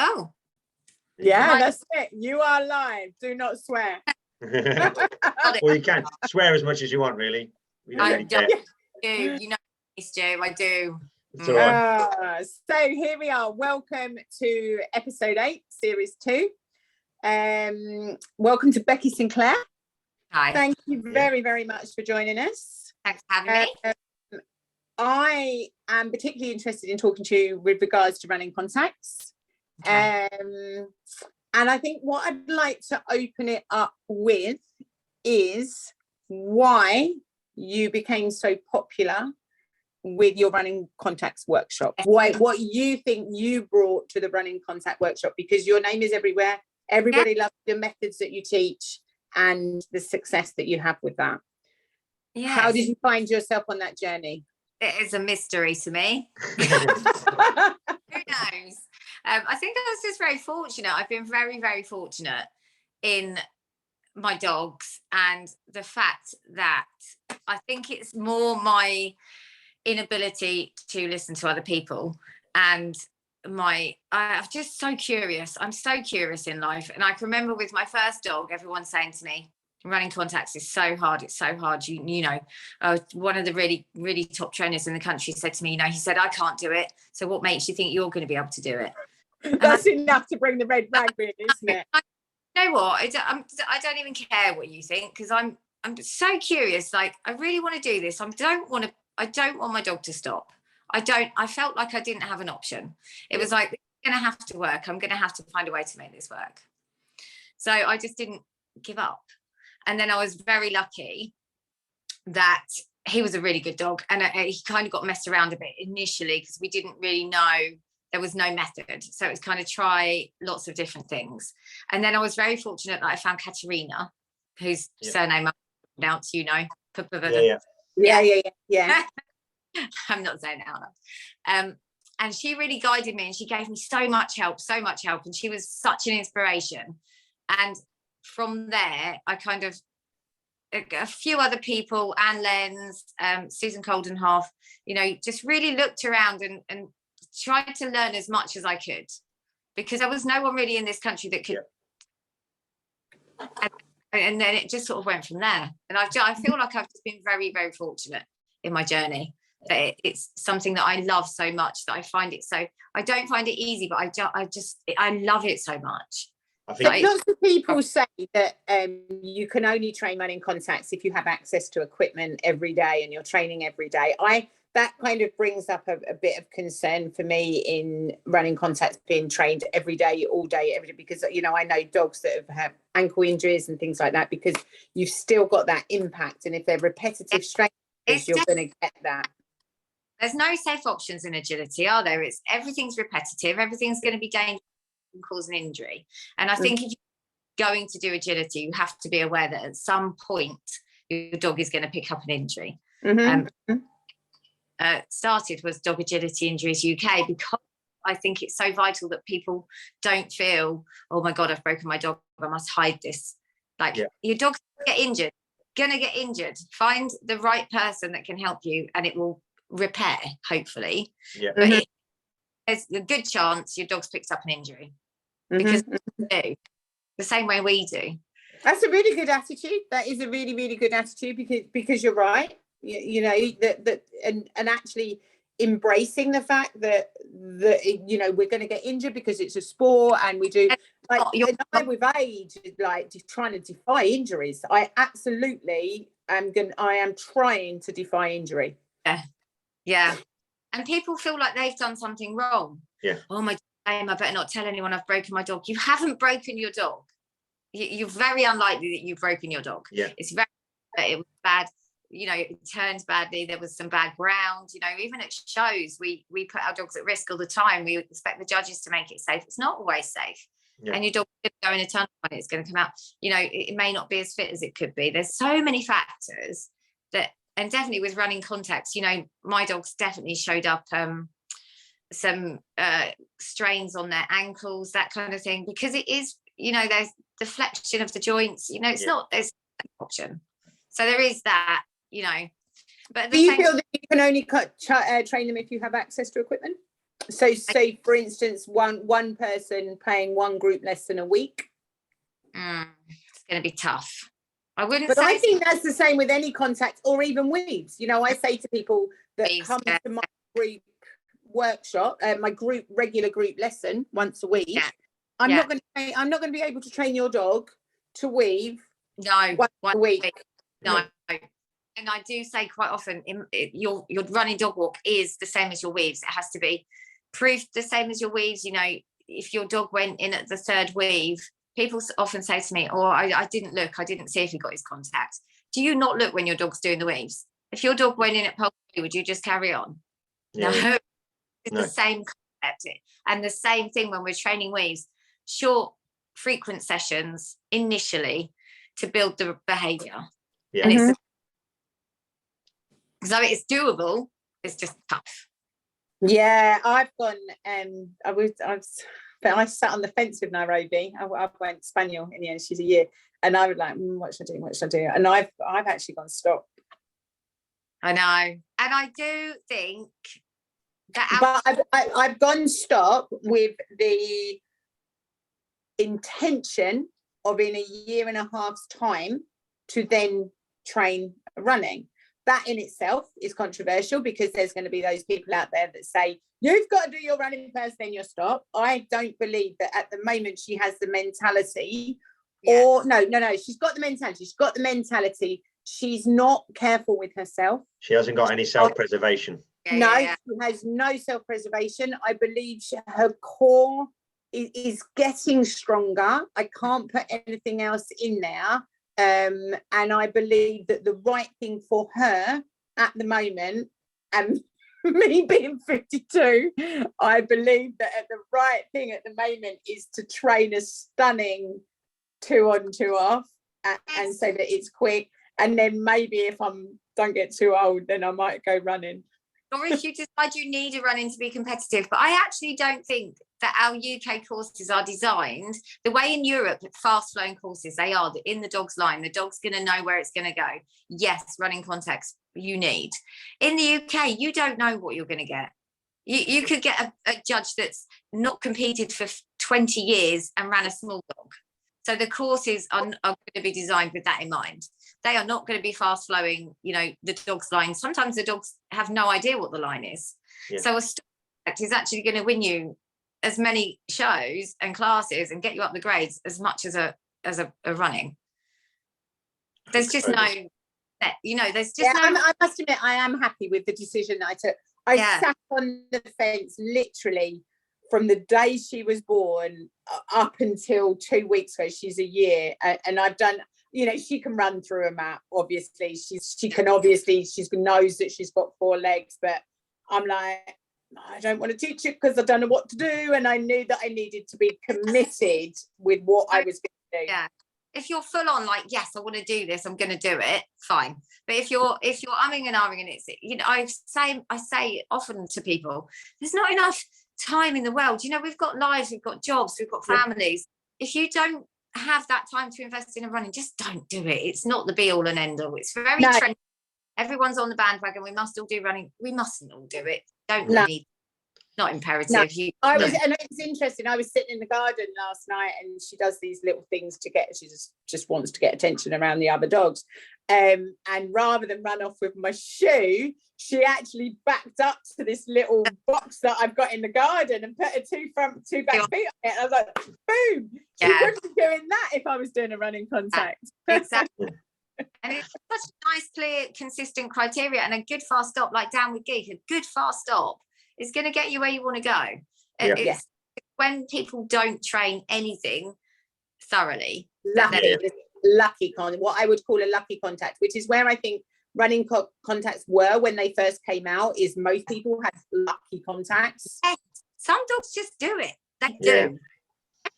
Oh. Yeah, that's it. You are live. Do not swear. Well, you can swear as much as you want, really. We don't really care. You know, Stu, I do. It's all right. So here we are. Welcome to episode 8, series 2. Welcome to Becky Sinclair. Hi. Thank you very, very much for joining us. Thanks for having me. I am particularly interested in talking to you with regards to running contacts. Okay. And I think what I'd like to open it up with is why you became so popular with your running contacts workshop. What you think you brought to the running contact workshop, because your name is everywhere. Everybody loves the methods that you teach and the success that you have with that. Yes. How did you find yourself on that journey? It is a mystery to me. Who knows? I think I was just very fortunate. I've been very, very fortunate in my dogs, and the fact that I think it's more my inability to listen to other people, and I'm just so curious. I'm so curious in life. And I can remember with my first dog, everyone saying to me, running contacts is so hard. It's so hard. You know, one of the really, really top trainers in the country said to me, he said, I can't do it. So what makes you think you're going to be able to do it? That's enough to bring the red flag, really, isn't it? You know what? I don't even care what you think, because I'm so curious. Like, I really want to do this. I don't want my dog to stop. I felt like I didn't have an option. It was like, it's going to have to work. I'm going to have to find a way to make this work. So I just didn't give up. And then I was very lucky that he was a really good dog, and he kind of got messed around a bit initially because we didn't really know, there was no method. So it was kind of try lots of different things. And then I was very fortunate that I found Katerina, whose surname I pronounce, Yeah. I'm not saying it out loud. And she really guided me, and she gave me so much help. And she was such an inspiration. And from there, I kind of, a few other people, Anne Lenz, Susan Coldenhoff, just really looked around and tried to learn as much as I could, because there was no one really in this country that could. And then it just sort of went from there. And I feel like I've just been very, very fortunate in my journey. That it's something that I love so much, that I find it so, I don't find it easy, but I love it so much. I think lots of people say that you can only train running contacts if you have access to equipment every day and you're training every day. That kind of brings up a bit of concern for me in running contacts being trained every day, all day, every day, because, I know dogs that have ankle injuries and things like that, because you've still got that impact. And if they're repetitive strength, you're going to get that. There's no safe options in agility, are there? Everything's repetitive. Everything's going to be dangerous and cause an injury. And I think if you're going to do agility, you have to be aware that at some point your dog is going to pick up an injury. Started was Dog Agility Injuries UK, because I think it's so vital that people don't feel, oh my God, I've broken my dog, I must hide this. Your dog's gonna get injured. Find the right person that can help you, and it will repair, hopefully. But there's a good chance your dog's picked up an injury, because they do, the same way we do. That's a really good attitude. That is a really, really good attitude, because you're right. And actually embracing the fact that we're going to get injured because it's a sport, and we do, with age, like just trying to defy injuries. I absolutely I am trying to defy injury. Yeah. And people feel like they've done something wrong. Oh my God, I better not tell anyone I've broken my dog. You haven't broken your dog. You're very unlikely that you've broken your dog. It's it was bad. It turned badly. There was some bad ground. Even at shows, we put our dogs at risk all the time. We expect the judges to make it safe. It's not always safe. And your dog could go in a tunnel and it's going to come out. It may not be as fit as it could be. There's so many factors that, and definitely with running contacts, my dogs definitely showed up some strains on their ankles, that kind of thing, because it is, there's the flexion of the joints. It's not, there's no option. So there is that. But do you feel that you can only train them if you have access to equipment? So say, for instance, one person paying one group lesson a week. It's going to be tough. I wouldn't But say I think that's the same with any contact or even weaves. You know, I say to people that come to my group workshop, my regular group lesson once a week, I'm not going to be able to train your dog to weave once a week. No. And I do say quite often, your running dog walk is the same as your weaves. It has to be proofed the same as your weaves. You know, if your dog went in at the third weave, people often say to me, "Oh, I didn't look. I didn't see if he got his contacts." Do you not look when your dog's doing the weaves? If your dog went in at pole 3, would you just carry on? No. It's the same concept. And the same thing when we're training weaves. Short, frequent sessions initially to build the behaviour. Yeah. And it's doable. It's just tough. Yeah, I've gone. I sat on the fence with Nairobi. I went spaniel in the end. She's a year, and I was like, "What should I do? What should I do?" And I've actually gone stop. I know, and I do think that. But I've gone stop with the intention of in a year and a half's time to then train running. That in itself is controversial because there's going to be those people out there that say, you've got to do your running first, then you'll stop. I don't believe that at the moment she has the mentality or no, she's got the mentality. She's not careful with herself. She hasn't got any self-preservation. She has no self-preservation. I believe her core is getting stronger. I can't put anything else in there. And I believe that the right thing for her at the moment, and me being 52, I believe that the right thing at the moment is to train a stunning 2 on 2 off and so that it's quick. And then maybe if I don't get too old, then I might go running. Or if you decide you need a running to be competitive. But I actually don't think that our UK courses are designed the way in Europe, fast flowing courses, they are in the dog's line. The dog's going to know where it's going to go. Yes, running contacts you need. In the UK, you don't know what you're going to get. You could get a judge that's not competed for 20 years and ran a small dog. So the courses are going to be designed with that in mind. They are not going to be fast flowing, you know, the dog's line. Sometimes the dogs have no idea what the line is. Yeah. So a contact is actually going to win you as many shows and classes and get you up the grades as much as a running. There's just no, you know, there's just no. I must admit, I am happy with the decision that I took. I sat on the fence literally from the day she was born up until 2 weeks ago. She's a year, and I've done. You know, she can run through a map. Obviously, she knows that she's got 4 legs, but I'm like, I don't want to teach it because I don't know what to do, and I knew that I needed to be committed with what I was going to do. Yeah. If you're full on, like, yes, I want to do this, I'm going to do it, fine. But if you're umming and ahhing, and it's, you know, I say often to people, there's not enough time in the world. You know, we've got lives, we've got jobs, we've got families. If you don't have that time to invest in a running, just don't do it. It's not the be all and end all. It's very trendy. Everyone's on the bandwagon. We must all do running. We mustn't all do it. Need. Not imperative. And it was interesting. I was sitting in the garden last night, and she does these little things she just wants to get attention around the other dogs. And rather than run off with my shoe, she actually backed up to this little box that I've got in the garden and put her 2 back feet on it. And I was like, boom! She wouldn't be doing that if I was doing a running contact. Exactly. And it's such a nice, clear, consistent criteria, and a good fast stop, like downward geek, a good fast stop is going to get you where you want to go. It's when people don't train anything thoroughly. What I would call a lucky contact, which is where I think running contacts were when they first came out, is most people had lucky contacts. Some dogs just do it. They do.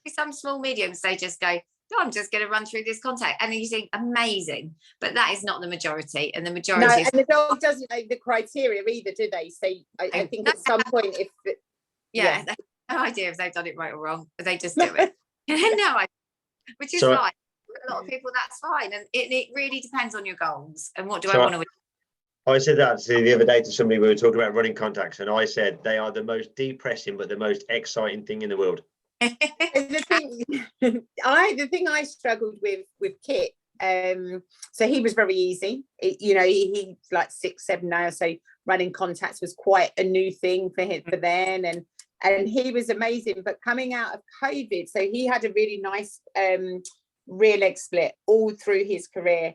Some small mediums, they just go, I'm just going to run through this contact, and you think amazing, but that is not the majority, and the majority and the dog doesn't know the criteria either, do they? So I think at some point, if they have no idea if they've done it right or wrong, but they just do it. No idea, which is fine. A lot of people, that's fine, and it really depends on your goals and what do I want to win. I said that the other day to somebody. We were talking about running contacts, and I said they are the most depressing but the most exciting thing in the world. The thing I struggled with Kit, so he was very easy. He's like 6, 7 now, so running contacts was quite a new thing for him for then, and he was amazing. But coming out of COVID, so he had a really nice rear leg split all through his career.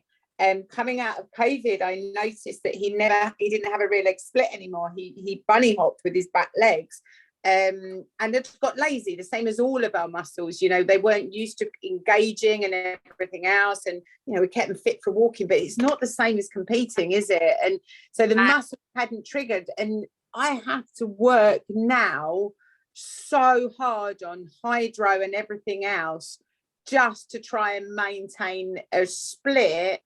Coming out of COVID, I noticed that he didn't have a rear leg split anymore. He bunny hopped with his back legs. And it got lazy, the same as all of our muscles. They weren't used to engaging and everything else, and we kept them fit for walking, but it's not the same as competing, is it? And so the muscle hadn't triggered, and I have to work now so hard on hydro and everything else just to try and maintain a split.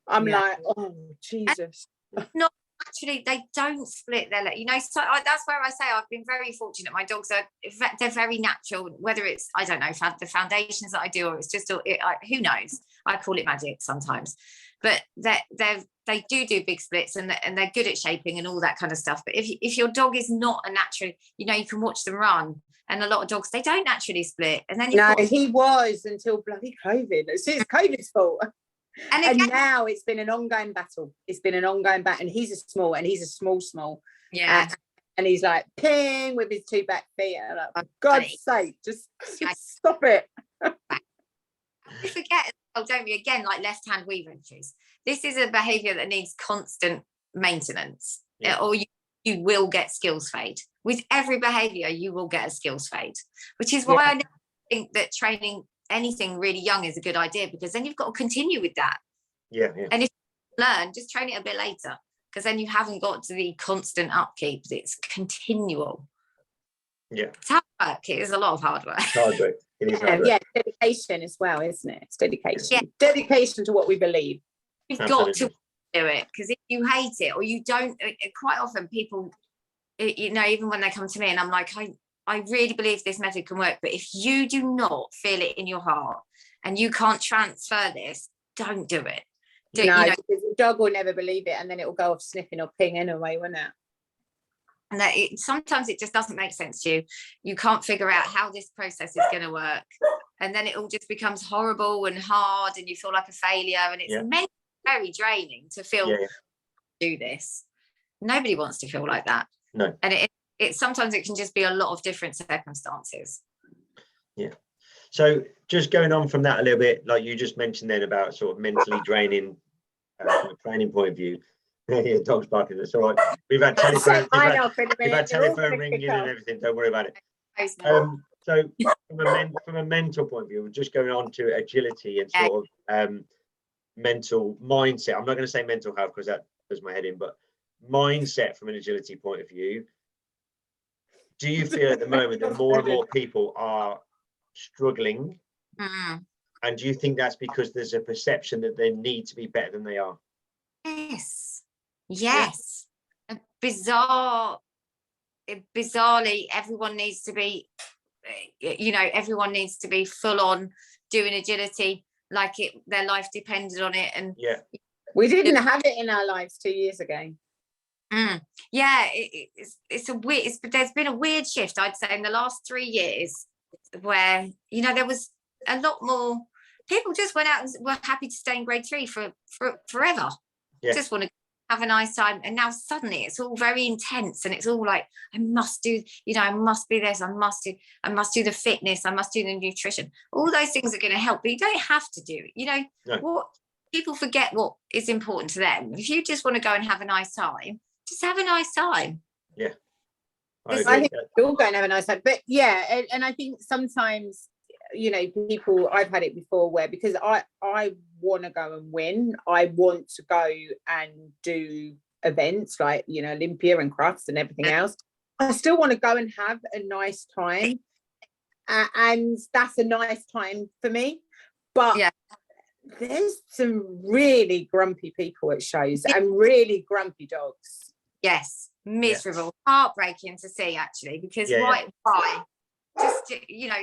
I'm like, oh Jesus. No, actually, they don't split their leg. So that's where I say I've been very fortunate. My dogs they're very natural. Whether it's, I don't know, the foundations that I do, or it's just who knows. I call it magic sometimes. But they do big splits, and they're good at shaping and all that kind of stuff. But if your dog is not a natural, you can watch them run. And a lot of dogs, they don't naturally split. And then he was until bloody COVID. It's COVID's fault. And now it's been an ongoing battle. And he's a small. Yeah. And he's like ping with his 2 back feet. And I'm like, for God's sake, just stop it. We forget, don't we? Again, like left hand weave entries. This is a behaviour that needs constant maintenance, or you will get skills fade. With every behaviour, you will get a skills fade, which is why I think that training anything really young is a good idea, because then you've got to continue with that. And if you learn, just train it a bit later, because then you haven't got to the constant upkeep. It's continual. It's hard work. It is a lot of hard work. Hard work. It is hard work. Dedication as well, isn't it? It's dedication. Dedication to what we believe. You've got to do it, because if you hate it or you don't, quite often people, even when they come to me and I'm like, I really believe this method can work, but if you do not feel it in your heart and you can't transfer this, don't do it. Because the dog will never believe it, and then it will go off sniffing or pinging away, won't it? And that sometimes it just doesn't make sense to you. You can't figure out how this process is going to work, and then it all just becomes horrible and hard, and you feel like a failure, and it's very draining to feel do this. Nobody wants to feel like that. No. And it sometimes it can just be a lot of different circumstances. So just going on from that a little bit, like you just mentioned then about sort of mentally draining from a training point of view. Dog's barking. That's all right. We've had telephone. We've had telephone ringing and everything. Don't worry about it. So from a mental point of view, we're just going on to agility and sort of mental mindset. I'm not going to say mental health because that does my head in, but mindset from an agility point of view. Do you feel at the moment that more and more people are struggling? And do you think that's because there's a perception that they need to be better than they are? Yes. Bizarrely, everyone needs to be, everyone needs to be full on doing agility like their life depended on it. And we didn't have it in our lives 2 years ago. It's a weird. There's been a weird shift, I'd say, in the last 3 years, where there was a lot more people just went out and were happy to stay in grade 3 for forever. Just want to have a nice time, and now suddenly it's all very intense, and it's all like I must do, I must be this, I must do the fitness, I must do the nutrition. All those things are going to help, but you don't have to do it. What people forget what is important to them. If you just want to go and have a nice time, just have a nice time. I think we're all going to have a nice time, but and I think sometimes people, I've had it before where, because I want to go and win, I want to go and do events like Olympia and Crufts and everything else, I still want to go and have a nice time, and that's a nice time for me. But there's some really grumpy people at shows and really grumpy dogs. Miserable, heartbreaking to see, actually, because why just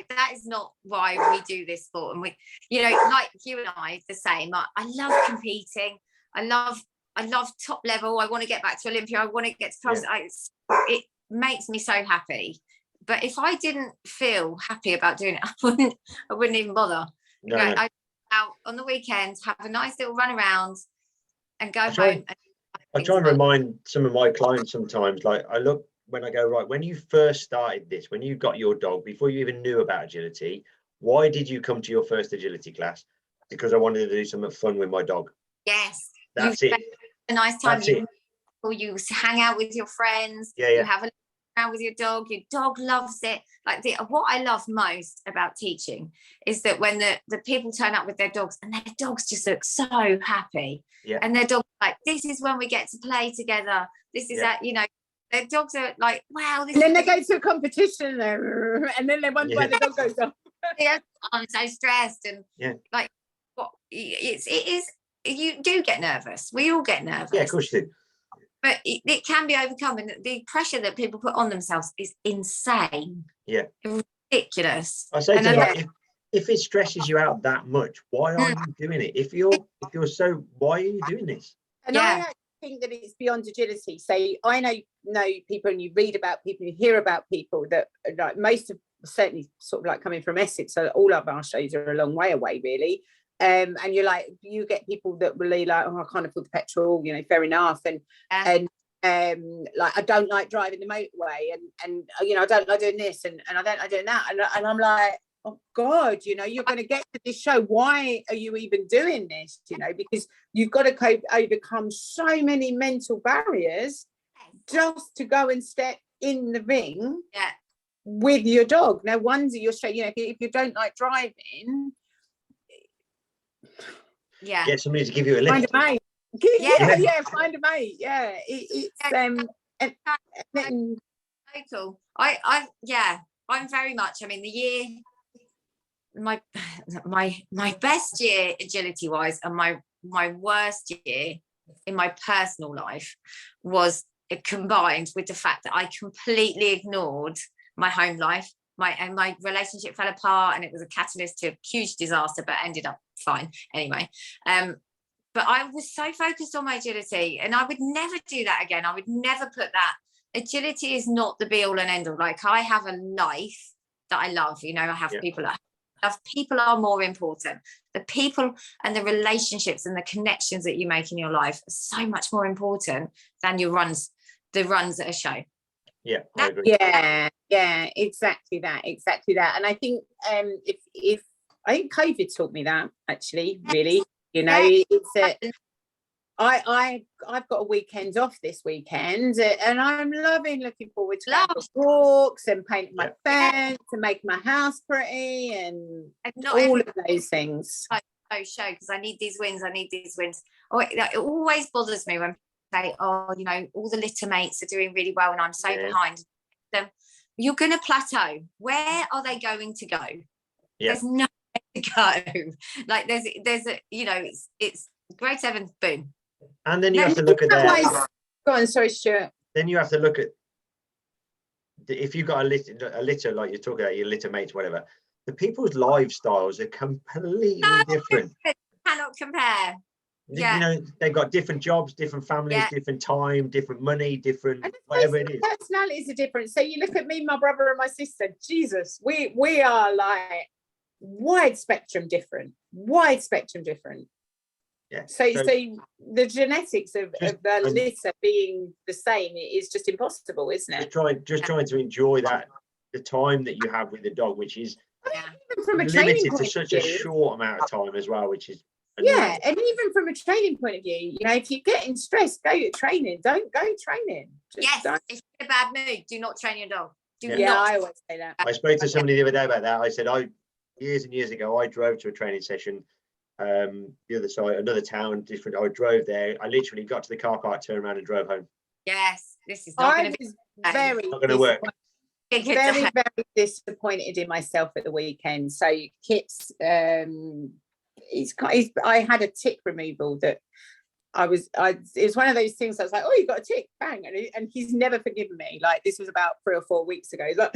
that is not why we do this sport. And we like you and I, the same. I love competing, I love I love top level. I want to get back to Olympia. I want to get to class. It makes me so happy. But if I didn't feel happy about doing it, I wouldn't even bother. No. I'd go out on the weekends, have a nice little run around, and go home. I try and remind some of my clients sometimes, like I look when I go, right, when you first started this, when you got your dog, before you even knew about agility, why did you come to your first agility class? Because I wanted to do something fun with my dog. Yes. That's it. A nice time. Or you hang out with your friends. Yeah. You have a around with your dog loves it. Like what I love most about teaching is that when the people turn up with their dogs and their dogs just look so happy, and their dogs like, this is when we get to play together, this is that, you know, their dogs are like, wow, this. And then they go to a competition there, and then they wonder why the dog goes off. I'm so stressed, and like what it is, you do get nervous. We all get nervous. Yeah, of course you do. But it can be overcome, and the pressure that people put on themselves is insane. Yeah, ridiculous. I say to them, if it stresses you out that much, why are you doing it? If you're so, why are you doing this? And I actually think that it's beyond agility. So I know people, and you read about people, you hear about people that, like, most of, certainly sort of like coming from Essex, so all of our shows are a long way away, really. And you're like, you get people that really like, oh, I can't afford the petrol, you know, fair enough. And like, I don't like driving the motorway, and you know, I don't like doing this, and I don't like doing that. And I'm like, oh God, you know, you're going to get to this show. Why are you even doing this? You know, because you've got to overcome so many mental barriers just to go and step in the ring with your dog. No wonder you're straight, you know, if you don't like driving, get somebody to give you a lift. Find a mate. Find a mate. It's total. I'm very much, I mean, the year, my best year agility wise, and my worst year in my personal life was combined with the fact that I completely ignored my home life. My relationship fell apart, and it was a catalyst to a huge disaster, but ended up fine anyway. But I was so focused on my agility, and I would never do that again. I would never put that. Agility is not the be all and end all. Like, I have a life that I love, you know, I have people that I love. People are more important. The people and the relationships and the connections that you make in your life are so much more important than the runs at a show. Yeah, I agree. Yeah, exactly that. And I think if I think COVID taught me that, actually, really, you know, it's I've got a weekend off this weekend, and I'm looking forward to going for walks and painting my fence and making my house pretty, and all of those things. Show, because I need these wins. Oh, it always bothers me when say, oh, you know, all the litter mates are doing really well and I'm so behind them. You're going to plateau. Where are they going to go? There's nowhere to go. Like there's a, you know, it's grade 7, boom. And then you have to look at that. Go on, sorry, Stuart. Then you have to look at, if you've got a litter like you're talking about, your litter mates, whatever, the people's lifestyles are completely different. Cannot compare. Yeah. You know, they've got different jobs, different families, different time, different money, different whatever it is. Personalities are different. So you look at me, my brother and my sister, Jesus, we are like wide spectrum different. Yeah. So the genetics of the litter being the same is just impossible, isn't it? Just trying to enjoy the time that you have with the dog, which is even from a limited to such a short amount of time as well, which is annoying. And even from a training point of view, you know, if you're getting stressed, go to training. Don't go training. If you're in a bad mood, do not train your dog. I always say that. I spoke to somebody the other day about that. I said, years and years ago, I drove to a training session, the other side, another town, different. I drove there. I literally got to the car park, turned around and drove home. Yes, this is not going to be not going to work. Very, very disappointed in myself at the weekend. So Kit's, I had a tick removal that it was one of those things I was like, oh, you got a tick, bang, and he's never forgiven me. Like, this was about 3 or 4 weeks ago. He's like,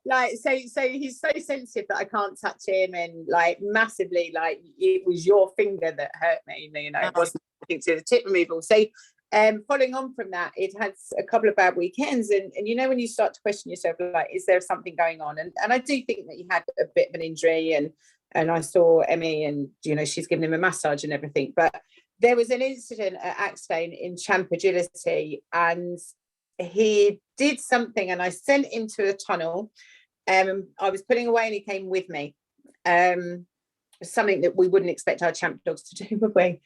like, so he's so sensitive that I can't touch him, and like massively, like it was your finger that hurt me, you know, it wasn't anything to the tip removal. So following on from that, it had a couple of bad weekends, and you know, when you start to question yourself, like, is there something going on? And I do think that he had a bit of an injury, and I saw Emmy, and you know, she's given him a massage and everything, but there was an incident at Axstane in Champ Agility, and he did something, and I sent him to a tunnel. I was putting away, and he came with me. Something that we wouldn't expect our champ dogs to do, would we?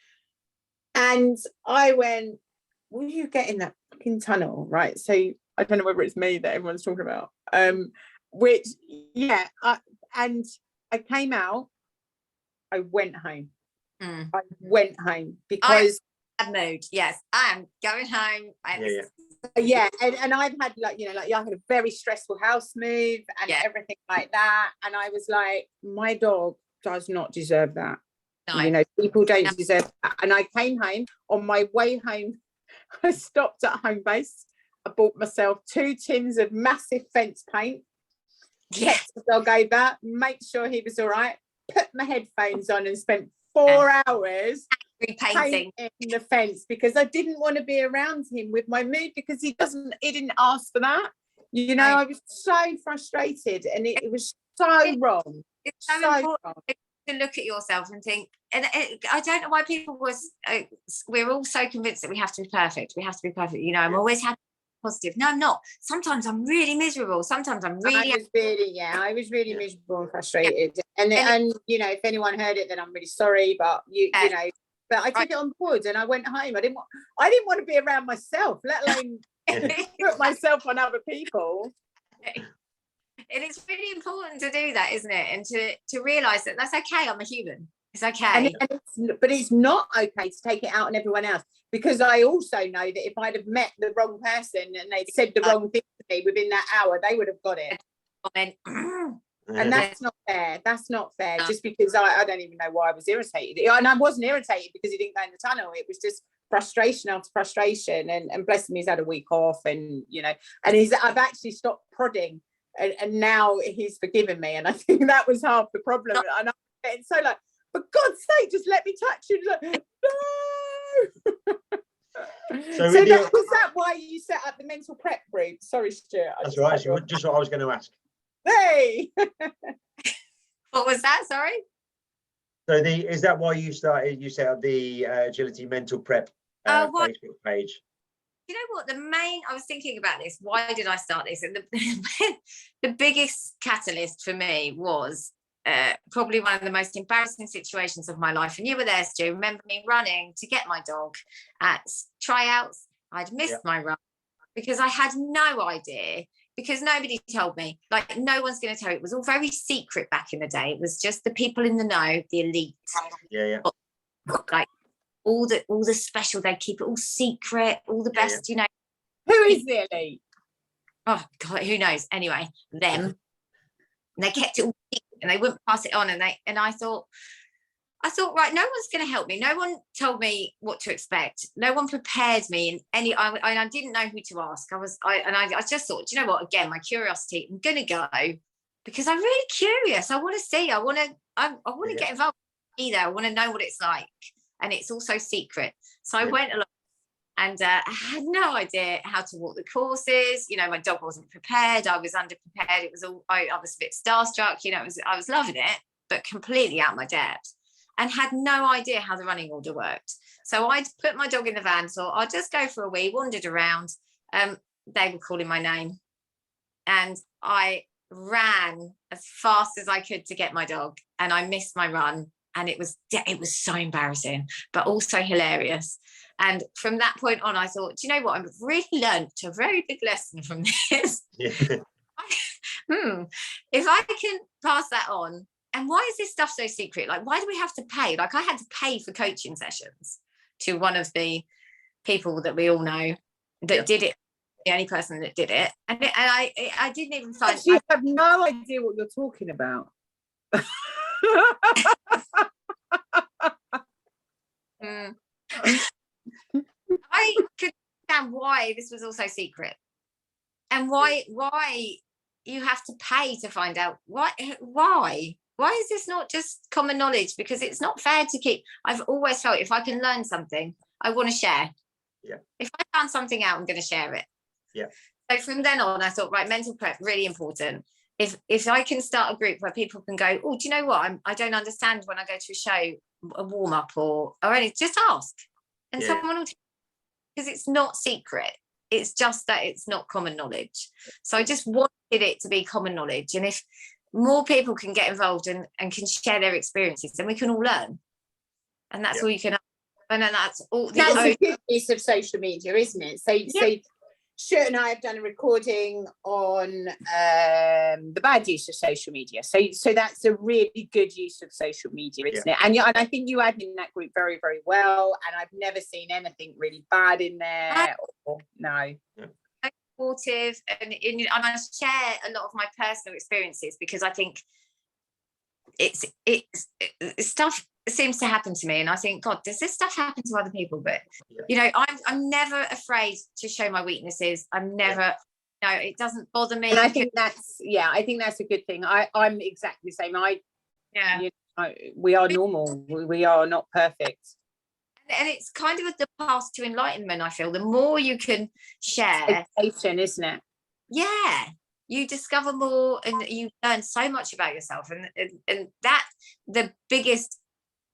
And I went, will you get in that fucking tunnel? Right. So I don't know whether it's me that everyone's talking about. Which, yeah, and I came out, I went home. I went home because mood. Yes, I am going home. And I've had, like, you know, like, I had a very stressful house move and everything like that, and I was like, my dog does not deserve that. No. You know, people don't deserve that. And I came home. On my way home, I stopped at home base. I bought myself 2 tins of massive fence paint, checked the dog over, make sure he was all right, put my headphones on, and spent 4 hours painting the fence, because I didn't want to be around him with my mood, because he didn't ask for that. You know, I was so frustrated, and it was so wrong. It's so important to look at yourself and think, and I don't know why people we're all so convinced that we have to be perfect. You know, I'm always happy, positive. No, I'm not. Sometimes I'm really miserable. Sometimes I was really miserable and frustrated. And you know, if anyone heard it, then I'm really sorry. But you know, but I took it on board, and I went home. I didn't want to be around myself, let alone put myself on other people. And it's really important to do that, isn't it? And to realise that that's okay. I'm a human. It's okay. But it's not okay to take it out on everyone else, because I also know that if I'd have met the wrong person and they'd said the wrong thing to me within that hour, they would have got it. And that's not fair. That's not fair. Just because I don't even know why I was irritated. And I wasn't irritated because he didn't go in the tunnel. It was just frustration after frustration. And bless him, he's had a week off, and you know, and I've actually stopped prodding, and now he's forgiven me. And I think that was half the problem. And I'm getting so like, for God's sake, just let me touch you. Like, no. So was that why you set up the mental prep group? Sorry, Stuart. That's right. Just what I was going to ask. Hey. What was that? Sorry. So is that why you set up the agility mental prep Facebook page? You know what, I was thinking about this. Why did I start this? And the biggest catalyst for me was probably one of the most embarrassing situations of my life. And you were there, Stu. Remember me running to get my dog at tryouts. I'd missed my run because I had no idea, because nobody told me. Like, no one's going to tell you. It was all very secret back in the day. It was just the people in the know, the elite. Like all the special, they keep it all secret, all the best, you know. Who is the elite? Oh God, who knows? Anyway, them. And they kept it all secret, and they wouldn't pass it on. And I thought, right, no one's going to help me. No one told me what to expect. No one prepared me in any. I didn't know who to ask. I just thought, you know what? Again, my curiosity. I'm going to go because I'm really curious. I want to see. I want to get involved either. I want to know what it's like, and it's also secret. So I went along, and I had no idea how to walk the courses. You know, my dog wasn't prepared. I was underprepared. It was all. I was a bit starstruck. You know, I was loving it, but completely out of my depth. And had no idea how the running order worked. So I'd put my dog in the van, so I'll just go for a wee, wandered around. They were calling my name. And I ran as fast as I could to get my dog. And I missed my run. And it was so embarrassing, but also hilarious. And from that point on, I thought, do you know what? I've really learned a very big lesson from this. If I can pass that on. And why is this stuff so secret? Like, why do we have to pay? Like, I had to pay for coaching sessions to one of the people that we all know that did it, the only person that did it. And I didn't even find... You have no idea what you're talking about. I could understand why this was also secret. And why you have to pay to find out why is this not just common knowledge? Because it's not fair to keep. I've always felt if I can learn something, I want to share. Yeah. If I found something out, I'm going to share it. Yeah. So from then on, I thought, right, mental prep, really important. If I can start a group where people can go, oh, do you know what? I don't understand when I go to a show, a warm up or anything, just ask. And someone will, because it's not secret. It's just that it's not common knowledge. So I just wanted it to be common knowledge. And if more people can get involved and can share their experiences, then we can all learn. And that's all you can. And then that's all. That's a good piece of social media, isn't it? So Stuart and I have done a recording on the bad use of social media. So that's a really good use of social media, isn't it? And I think you admin that group very, very well. And I've never seen anything really bad in there. No. Supportive, and I share a lot of my personal experiences because I think it's stuff seems to happen to me, and I think, God, does this stuff happen to other people? But I'm never afraid to show my weaknesses. I'm never it doesn't bother me. And I think that's a good thing. I'm exactly the same. We are normal. We are not perfect. And it's kind of the path to enlightenment. I feel the more you can share, education, isn't it? Yeah, you discover more and you learn so much about yourself. And that the biggest,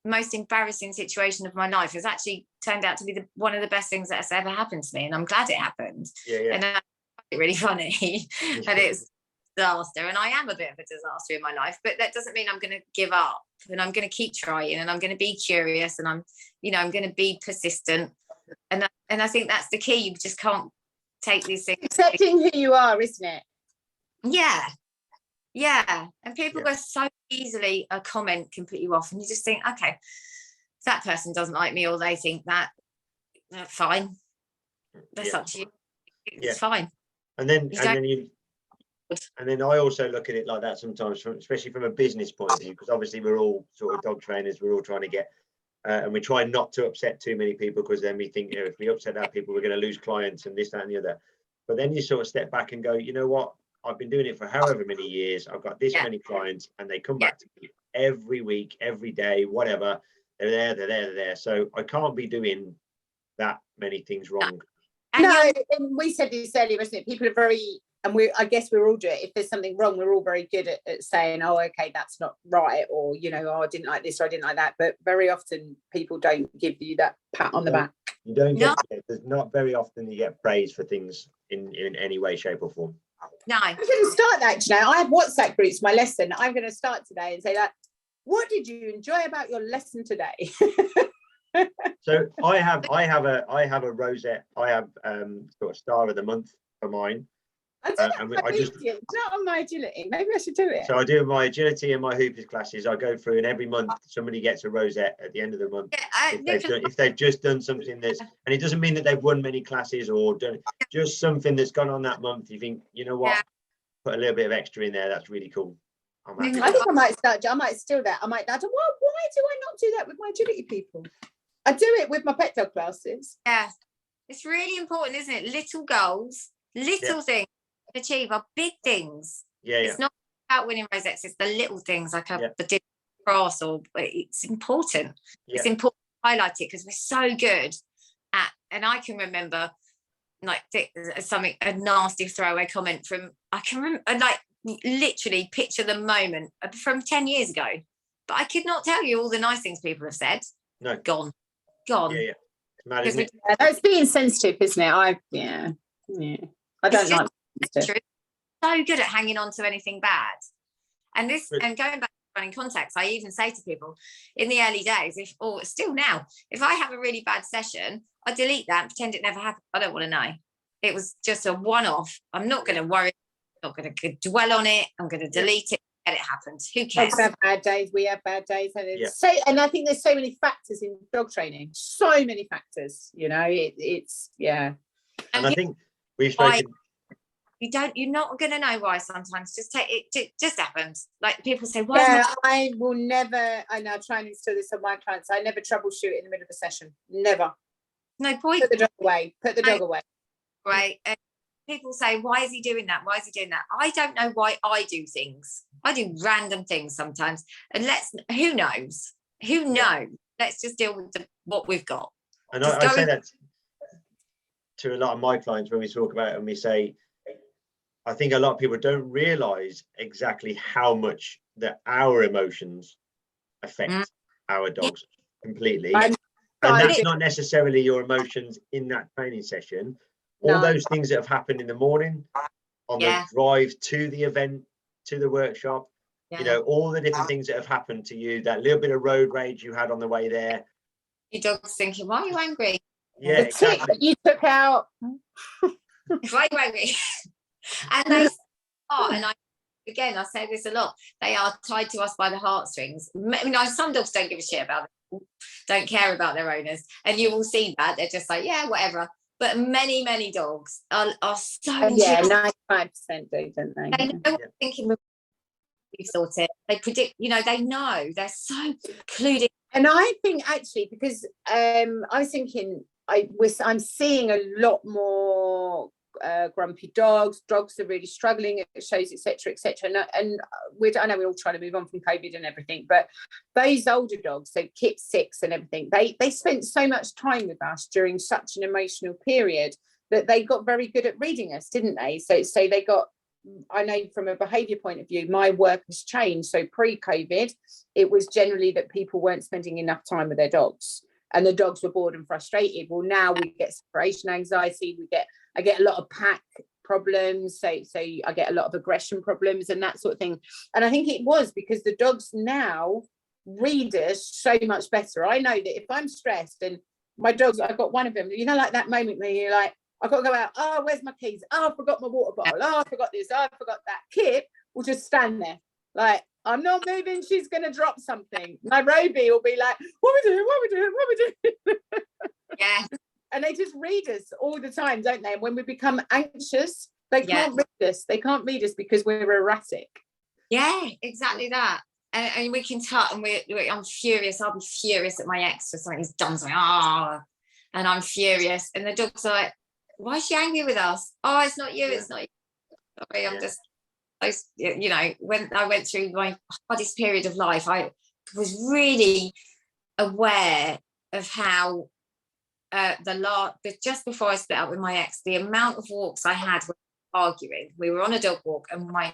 most embarrassing situation of my life has actually turned out to be one of the best things that's ever happened to me, and I'm glad it happened. And I find it really funny, and it's disaster, and I am a bit of a disaster in my life, but that doesn't mean I'm going to give up, and I'm going to keep trying, and I'm going to be curious, and I'm going to be persistent, and I think that's the key. You just can't take these things. Accepting who you are, isn't it? Yeah, and people go so easily. A comment can put you off, and you just think, okay, that person doesn't like me, or they think that, fine. That's up to you. It's fine. And then I also look at it like that sometimes, especially from a business point of view, because obviously we're all sort of dog trainers. We're all trying to get, and we try not to upset too many people, because then we think, if we upset our people, we're going to lose clients and this, that, and the other. But then you sort of step back and go, you know what? I've been doing it for however many years. I've got this many clients, and they come back to me every week, every day, whatever. They're there. So I can't be doing that many things wrong. No, and we said this earlier, wasn't it? People are very, and I guess we're all doing it. If there's something wrong, we're all very good at saying, oh, okay, that's not right, or oh, I didn't like this, or I didn't like that. But very often people don't give you that pat on the back. You don't get there's not very often you get praise for things in any way, shape, or form. No, I'm going to start that today. I have WhatsApp groups, my lesson. I'm going to start today and say that. What did you enjoy about your lesson today? So I have a rosette. I have sort of star of the month for mine. Not on my agility. Maybe I should do it. So I do my agility and my hoopers classes. I go through, and every month somebody gets a rosette at the end of the month. If they've just done something and it doesn't mean that they've won many classes or done just something that's gone on that month. You think, you know what? Put a little bit of extra in there. That's really cool. I think I might start. I might steal that. I might. Why do I not do that with my agility people? I do it with my pet dog classes. Yeah, it's really important, isn't it? Little goals, little things to achieve are big things. It's not about winning rosettes. It's the little things like the cross, or it's important. It's important to highlight it, because we're so good at. And I can remember, like, a nasty throwaway comment from. I can remember, like, literally picture the moment from 10 years ago, but I could not tell you all the nice things people have said. No, gone. It's mad, isn't it? That's being sensitive, isn't it? I don't like sensitive. So good at hanging on to anything bad, and going back to running contacts, I even say to people in the early days, still now, if I have a really bad session, I delete that and pretend it never happened. I don't want to know. It was just a one-off. I'm not going to worry. I'm not going to dwell on it. I'm going to delete it. It happens. Who cares? We have bad days. We have bad days, and and I think there's so many factors in dog training. So many factors. It's And I think we've spoken. You're not going to know why sometimes. Just take it. It just happens. Like, people say, why? I will never. I know. Try and instill this on my clients. I never troubleshoot in the middle of a session. Never. No point. Put the dog away. Put the dog away. Right. people say, why is he doing that? Why is he doing that? I don't know why I do things. I do random things sometimes. And who knows? Who knows? Let's just deal with what we've got. And I say that to a lot of my clients when we talk about it, and we say, I think a lot of people don't realize exactly how much that our emotions affect our dogs completely. And that's not necessarily your emotions in that training session. All those things that have happened in the morning, on the drive to the event, to the workshop, you know, all the different things that have happened to you, that little bit of road rage you had on the way there. Your dog's thinking, why are you angry? Yeah, the tick that you took out. Why are you angry? And they are, and I say this a lot, they are tied to us by the heartstrings. You know, some dogs don't give a shit about them, don't care about their owners, and you will see that they're just like, yeah, whatever. But many dogs are so 95% do, don't they? They know what thinking we've thought it. They predict, you know, they know, they're so clued in. And I think actually, because I was thinking, I'm seeing a lot more grumpy dogs are really struggling at shows, etc. And I know we're all trying to move on from COVID and everything, but those older dogs, so Kip 6 and everything, they spent so much time with us during such an emotional period that they got very good at reading us, didn't they? So they got, I know from a behaviour point of view, my work has changed. So pre-COVID, it was generally that people weren't spending enough time with their dogs, and the dogs were bored and frustrated. Well, now we get separation anxiety, I get a lot of pack problems, so I get a lot of aggression problems and that sort of thing. And I think it was because the dogs now read us so much better. I know that if I'm stressed and my dogs, I've got one of them, you know, like that moment where you're like, I've got to go out, oh, where's my keys? Oh, I forgot my water bottle. Oh, I forgot this. Oh, I forgot that. Kip will just stand there like, I'm not moving, she's going to drop something. My Roby will be like, what are we doing? Yeah. And they just read us all the time, don't they? And when we become anxious, they can't read us. They can't read us because we're erratic. Yeah, exactly that. And we can tell, and I'm furious. I'll be furious at my ex for something he's done, something, and I'm furious. And the dog's like, why is she angry with us? Oh, it's not you, it's not you. Sorry, I'm just, you know, when I went through my hardest period of life, I was really aware of how just before I split up with my ex, the amount of walks I had when arguing. We were on a dog walk, and my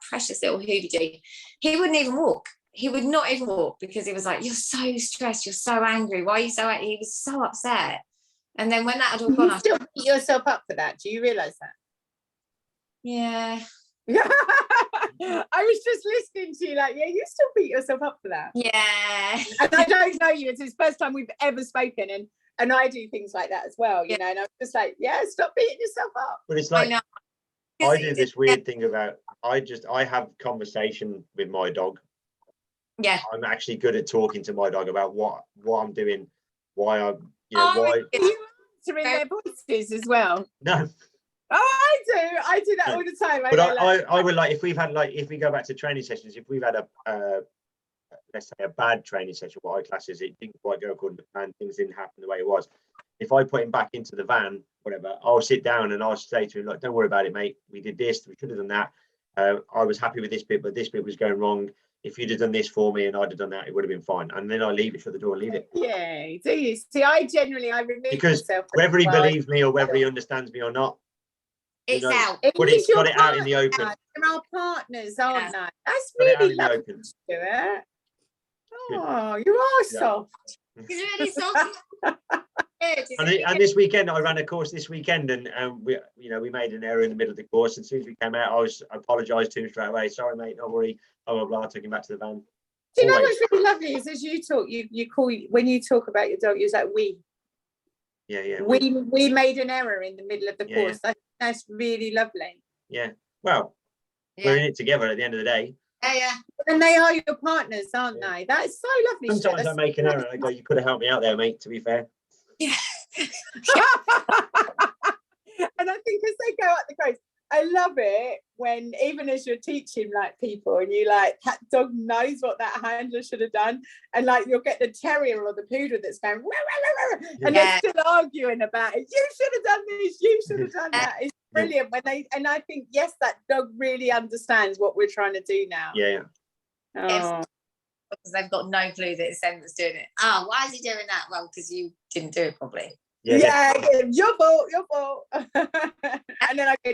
precious little hoodoo, he wouldn't even walk. He would not even walk because he was like, you're so stressed, you're so angry, why are you so angry? He was so upset. And then when that had all gone, you still beat yourself up for that. Do you realise that? Yeah. I was just listening to you like, yeah, you still beat yourself up for that. Yeah. And I don't know you. It's the first time we've ever spoken, and I do things like that as well, you know, and I'm just like, yeah, stop beating yourself up. But it's like, I do this weird thing about, I have conversation with my dog. Yeah. I'm actually good at talking to my dog about what I'm doing, why I'm, you know, why. You answering their voices as well? No. Oh, I do that all the time. But I would like, if we go back to training sessions, if we've had let's say a bad training session, what I class as it didn't quite go according to plan, things didn't happen the way it was. If I put him back into the van, whatever, I'll sit down and I'll say to him, like, don't worry about it, mate. We did this, we could have done that. I was happy with this bit, but this bit was going wrong. If you'd have done this for me and I'd have done that, it would have been fine. And then I leave it, shut the door and leave it. Yeah, do you? See, I remove because myself. Whether he believes me or whether he understands me or not, it's out. But it's got it out in the open. They're our partners, aren't they? That's really lovely to do it. Oh, you are soft. He's really soft. And this weekend, I ran a course this weekend, and we made an error in the middle of the course. And as soon as we came out, I apologised to him straight away. Sorry, mate, don't worry. Blah blah blah. I took him back to the van. Do you know what's really lovely is as you talk, you call, when you talk about your dog, you're like we. Yeah. We made an error in the middle of the course. Yeah. That's really lovely. Yeah. Well, we're in it together at the end of the day. Yeah. And they are your partners, aren't they? That is so lovely. Sometimes I make an error and I go, you could have helped me out there, mate, to be fair. Yeah. And I think as they go up the coast, I love it when, even as you're teaching like people and you like, that dog knows what that handler should have done, and like you'll get the terrier or the poodle that's going, and they're still arguing about it. You should have done this, you should have done that. It's brilliant when they, and I think, yes, that dog really understands what we're trying to do now. Yeah. Oh. Because they've got no clue that it's them that's doing it. Oh, why is he doing that? Well, because you didn't do it properly. Yeah, your fault. And then I go,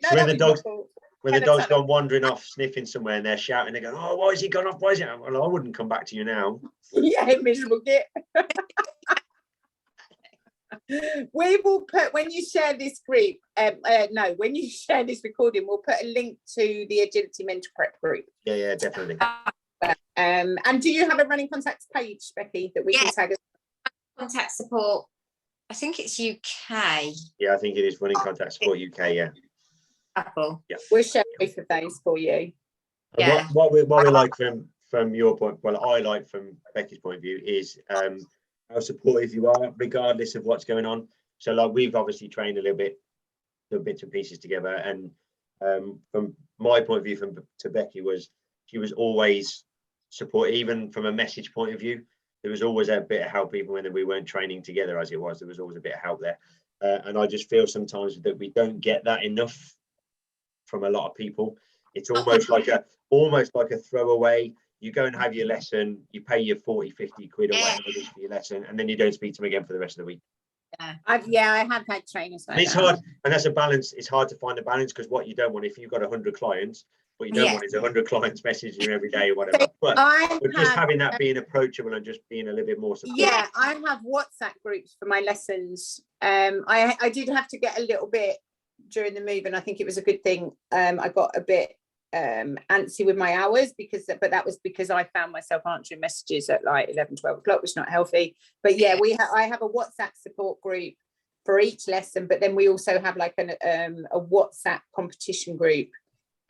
no, so when the dog's gone wandering off, sniffing somewhere, and they're shouting, they go, "Oh, why has he gone off? Why is it?" Well, I wouldn't come back to you now. Yeah, miserable git. We will put, when you share this group, when you share this recording, we'll put a link to the Agility Mental Prep group. Yeah, definitely. And do you have a running contacts page, Becky, that we can tag us? Contact support. I think it's UK. Yeah, I think it is Running Contact Support UK. Yeah. Apple. Yeah. We'll share both of those for you. Yeah. What we like from your point, well, I like from Becky's point of view is how supportive you are, regardless of what's going on. So, like, we've obviously trained a little bits and pieces together, and from my point of view, to Becky, she was always supportive, even from a message point of view. There was always a bit of help, even when we weren't training together as it was. There was always a bit of help there, and I just feel sometimes that we don't get that enough from a lot of people. It's almost like a throwaway. You go and have your lesson, you pay your 40-50 quid or whatever it is for your lesson, and then you don't speak to them again for the rest of the week. I have had trainers like it's hard, and that's a balance. It's hard to find a balance, because what you don't want, if you've got 100 clients, what you don't want is 100 clients messaging you every day or whatever. But just having that, being approachable and just being a little bit more supportive. Yeah, I have WhatsApp groups for my lessons. I did have to get a little bit during the move, and I think it was a good thing. I got a bit antsy with my hours, but that was because I found myself answering messages at like 11-12 o'clock, which is not healthy. But yeah, I have a WhatsApp support group for each lesson, but then we also have like a WhatsApp competition group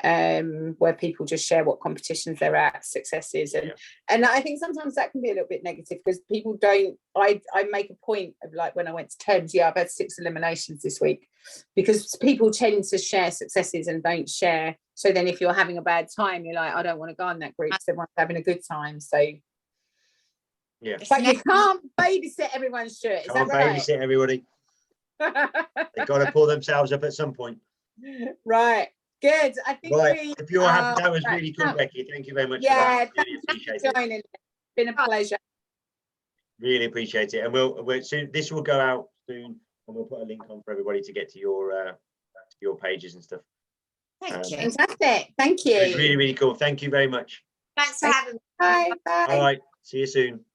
where people just share what competitions they're at, successes, and I think sometimes that can be a little bit negative, because people don't. I make a point of, like, when I went to terms, I've had 6 eliminations this week, because people tend to share successes and don't share. So then if you're having a bad time, you're like, I don't want to go on that group because everyone's having a good time. So yeah, but you can't babysit everyone's shirt. Is that right? Babysit everybody. They've got to pull themselves up at some point. Right. Good. I think if you're happy, that was really good, Becky. Thank you very much. Yeah, for that. Really appreciate it. It's been a pleasure. Really appreciate it. And we'll soon. This will go out soon, and we'll put a link on for everybody to get to your pages and stuff. Thank you. Fantastic. Thank you. It was really, really cool. Thank you very much. Thanks for having me. Bye. All right. See you soon.